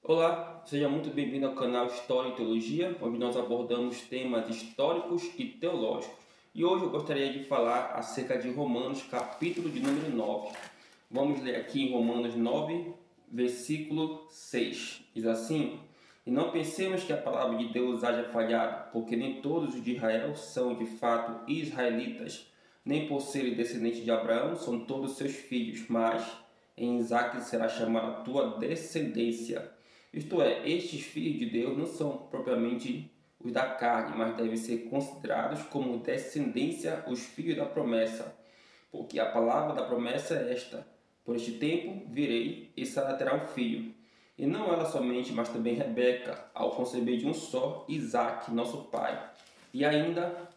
Olá, seja muito bem-vindo ao canal História e Teologia, onde nós abordamos temas históricos e teológicos. E hoje eu gostaria de falar acerca de Romanos, capítulo de número 9. Vamos ler aqui em Romanos 9, versículo 6. Diz assim: E não pensemos que a palavra de Deus haja falhado, porque nem todos os de Israel são de fato israelitas, nem por serem descendentes de Abraão são todos seus filhos, mas em Isaque será chamada a tua descendência. Isto é, estes filhos de Deus não são propriamente os da carne, mas devem ser considerados como descendência os filhos da promessa. Porque a palavra da promessa é esta: por este tempo virei e Sara terá um filho. E não ela somente, mas também Rebeca, ao conceber de um só Isaque, nosso pai. E ainda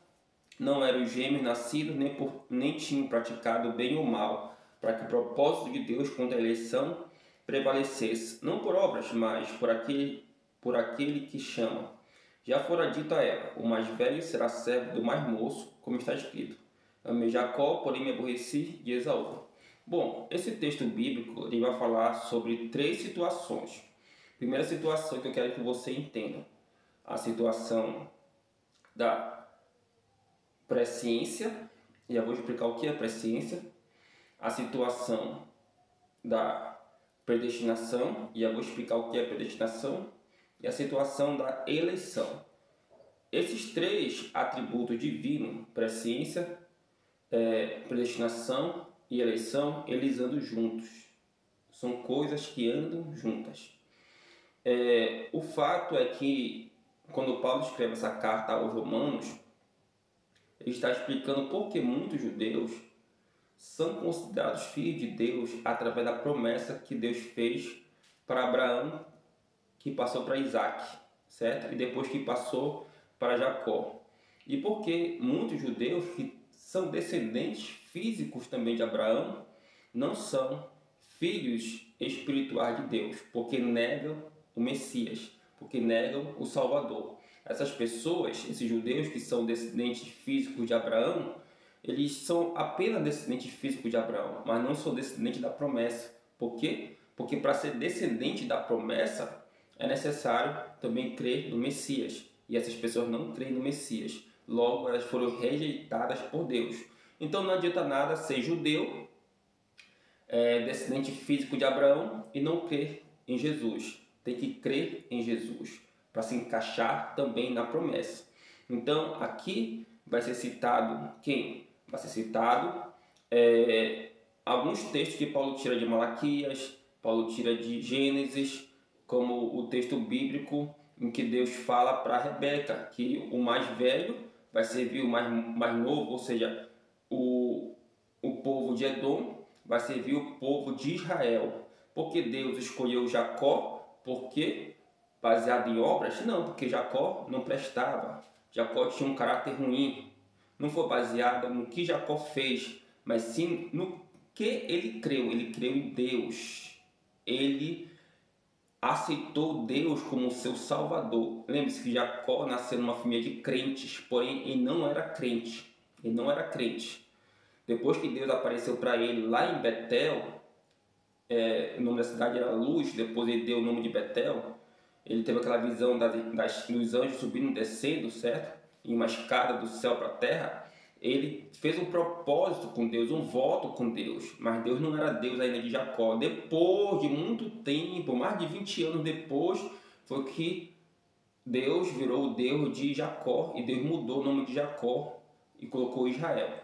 não eram gêmeos nascidos, nem tinham praticado bem ou mal, para que o propósito de Deus contra a eleição prevalecesse, não por obras, mas por aquele que chama. Já fora dito a ela: o mais velho será servo do mais moço, como está escrito: amei Jacó, porém me aborreci de Esaú. Bom, esse texto bíblico ele vai falar sobre três situações. Primeira situação que eu quero que você entenda: a situação da presciência, e já vou explicar o que é presciência, a situação da predestinação, e eu vou explicar o que é predestinação, e a situação da eleição. Esses três atributos divinos, presciência, predestinação e eleição, eles andam juntos. São coisas que andam juntas. O fato é que, quando Paulo escreve essa carta aos Romanos, ele está explicando por que muitos judeus são considerados filhos de Deus através da promessa que Deus fez para Abraão, que passou para Isaac, certo? E depois que passou para Jacó. E porque muitos judeus que são descendentes físicos também de Abraão não são filhos espirituais de Deus, porque negam o Messias, porque negam o Salvador. Essas pessoas, esses judeus que são descendentes físicos de Abraão, eles são apenas descendentes físicos de Abraão, mas não são descendentes da promessa. Por quê? Porque para ser descendente da promessa é necessário também crer no Messias. E essas pessoas não creem no Messias. Logo, elas foram rejeitadas por Deus. Então não adianta nada ser judeu, descendente físico de Abraão, e não crer em Jesus. Tem que crer em Jesus para se encaixar também na promessa. Então aqui vai ser citado quem? Vai ser citado alguns textos que Paulo tira de Malaquias, Paulo tira de Gênesis, como o texto bíblico em que Deus fala para Rebeca que o mais velho vai servir o mais novo, ou seja, o povo de Edom vai servir o povo de Israel. Porque Deus escolheu Jacó? Porque baseado em obras? Não, porque Jacó não prestava. Jacó tinha um caráter ruim. Não foi baseado no que Jacó fez, mas sim no que ele creu. Ele creu em Deus. Ele aceitou Deus como seu salvador. Lembre-se que Jacó nasceu numa família de crentes, porém ele não era crente. Ele não era crente. Depois que Deus apareceu para ele lá em Betel, o nome da cidade era Luz, depois ele deu o nome de Betel. Ele teve aquela visão dos anjos subindo e descendo, certo? Em uma escada do céu para a terra. Ele fez um propósito com Deus, um voto com Deus, mas Deus não era Deus ainda de Jacó. Depois de muito tempo, mais de 20 anos depois, foi que Deus virou o Deus de Jacó, e Deus mudou o nome de Jacó e colocou Israel.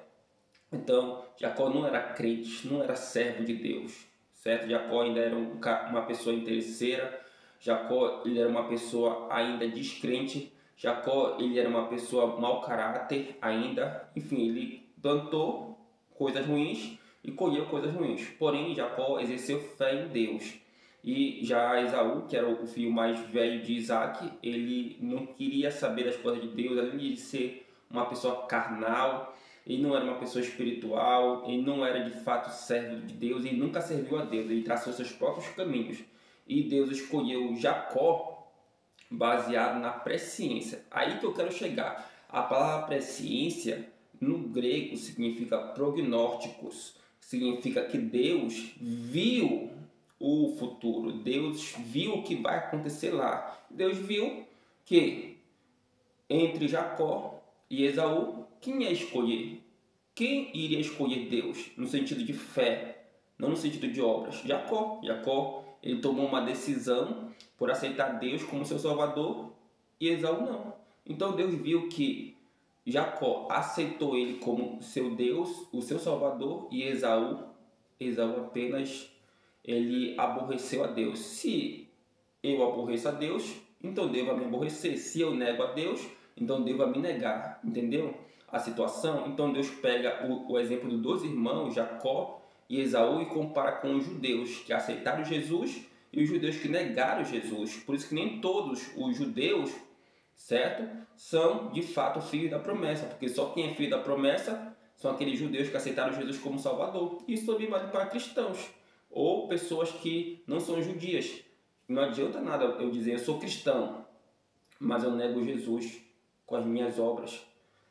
Então, Jacó não era crente, não era servo de Deus, certo? Jacó ainda era uma pessoa interesseira, Jacó ele era uma pessoa ainda descrente, Jacó ele era uma pessoa mau caráter ainda, enfim, ele plantou coisas ruins e colheu coisas ruins. Porém, Jacó exerceu fé em Deus. E já Esaú, que era o filho mais velho de Isaac, ele não queria saber das coisas de Deus, além de ser uma pessoa carnal, ele não era uma pessoa espiritual, ele não era de fato servo de Deus, ele nunca serviu a Deus, ele traçou seus próprios caminhos. E Deus escolheu Jacó baseado na presciência. Aí que eu quero chegar. A palavra presciência no grego significa prognósticos, significa que Deus viu o futuro. Deus viu o que vai acontecer lá. Deus viu que entre Jacó e Esaú, quem ia escolher? Quem iria escolher Deus? No sentido de fé, não no sentido de obras. Jacó. Jacó, ele tomou uma decisão por aceitar Deus como seu Salvador e Esaú não. Então Deus viu que Jacó aceitou ele como seu Deus, o seu Salvador, e Esaú apenas ele aborreceu a Deus. Se eu aborreço a Deus, então devo me aborrecer. Se eu nego a Deus, então devo me negar. Entendeu a situação? Então Deus pega o exemplo dos dois irmãos, Jacó e Esaú, e compara com os judeus que aceitaram Jesus e os judeus que negaram Jesus. Por isso que nem todos os judeus, certo, são de fato filhos da promessa, porque só quem é filho da promessa são aqueles judeus que aceitaram Jesus como Salvador. Isso também vale para cristãos ou pessoas que não são judias. Não adianta nada eu dizer eu sou cristão, mas eu nego Jesus com as minhas obras.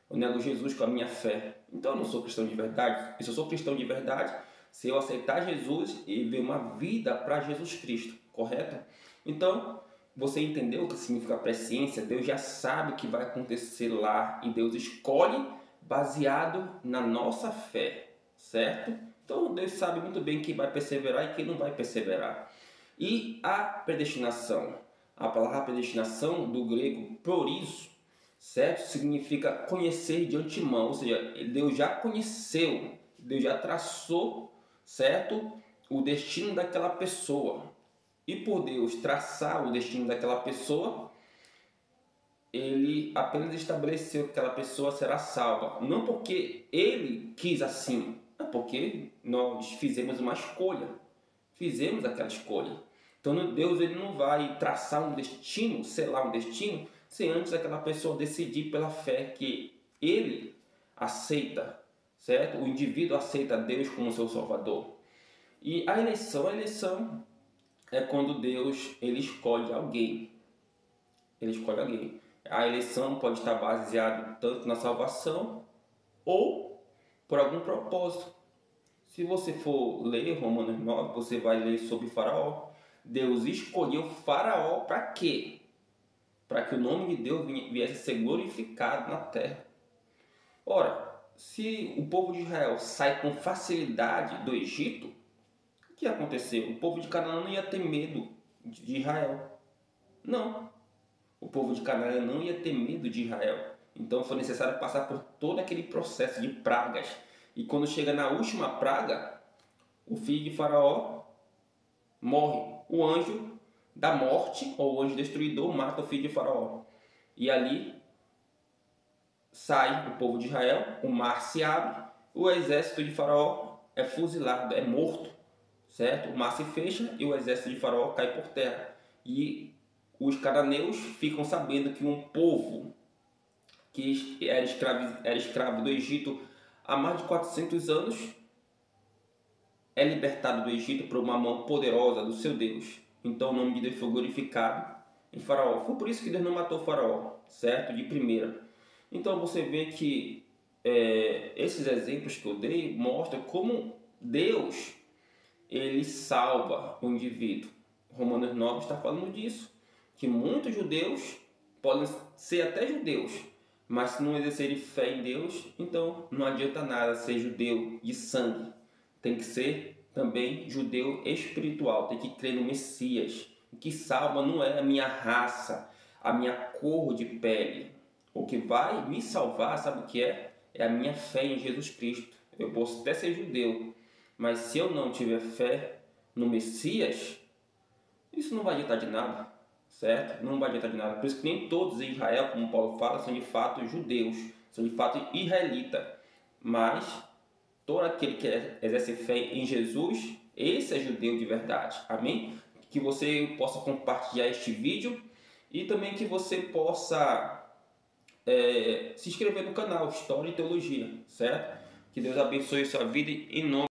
Eu nego Jesus com a minha fé. Então eu não sou cristão de verdade. E se eu sou cristão de verdade, se eu aceitar Jesus e ver uma vida para Jesus Cristo, correto? Então, você entendeu o que significa presciência? Deus já sabe o que vai acontecer lá e Deus escolhe baseado na nossa fé, certo? Então Deus sabe muito bem quem vai perseverar e quem não vai perseverar. E a predestinação, a palavra predestinação do grego proorizo, certo? Significa conhecer de antemão, ou seja, Deus já conheceu, Deus já traçou, certo? O destino daquela pessoa. E por Deus traçar o destino daquela pessoa, ele apenas estabeleceu que aquela pessoa será salva. Não porque ele quis assim, é porque nós fizemos uma escolha. Fizemos aquela escolha. Então Deus ele não vai traçar um destino, selar um destino, sem antes aquela pessoa decidir pela fé que ele aceita, certo? O indivíduo aceita Deus como seu Salvador. E a eleição é quando Deus ele escolhe alguém. Ele escolhe alguém. A eleição pode estar baseada tanto na salvação ou por algum propósito. Se você for ler Romanos 9, você vai ler sobre Faraó. Deus escolheu Faraó para quê? Para que o nome de Deus viesse a ser glorificado na terra. Ora, se o povo de Israel sai com facilidade do Egito, o que aconteceu? O povo de Canaã não ia ter medo de Israel. Não. O povo de Canaã não ia ter medo de Israel. Então foi necessário passar por todo aquele processo de pragas. E quando chega na última praga, o filho de Faraó morre. O anjo da morte, ou o anjo destruidor, mata o filho de Faraó. E ali sai o povo de Israel, o mar se abre, o exército de Faraó é fuzilado, é morto, certo? O mar se fecha e o exército de Faraó cai por terra. E os cananeus ficam sabendo que um povo que era escravo do Egito há mais de 400 anos é libertado do Egito por uma mão poderosa do seu Deus. Então o nome de Deus foi glorificado em Faraó. Foi por isso que Deus não matou Faraó, certo? De primeira. Então você vê que esses exemplos que eu dei mostram como Deus ele salva o indivíduo. Romanos 9 está falando disso. Que muitos judeus podem ser até judeus, mas se não exercerem fé em Deus, então não adianta nada ser judeu de sangue. Tem que ser também judeu espiritual, tem que crer no Messias. O que salva não é a minha raça, a minha cor de pele. O que vai me salvar, sabe o que é? É a minha fé em Jesus Cristo. Eu posso até ser judeu, mas se eu não tiver fé no Messias, isso não vai adiantar de nada, certo? Não vai adiantar de nada. Por isso que nem todos em Israel, como Paulo fala, são de fato judeus, são de fato israelitas. Mas todo aquele que exerce fé em Jesus, esse é judeu de verdade. Amém? Que você possa compartilhar este vídeo e também que você possa se inscrever no canal História e Teologia, certo? Que Deus abençoe sua vida em nome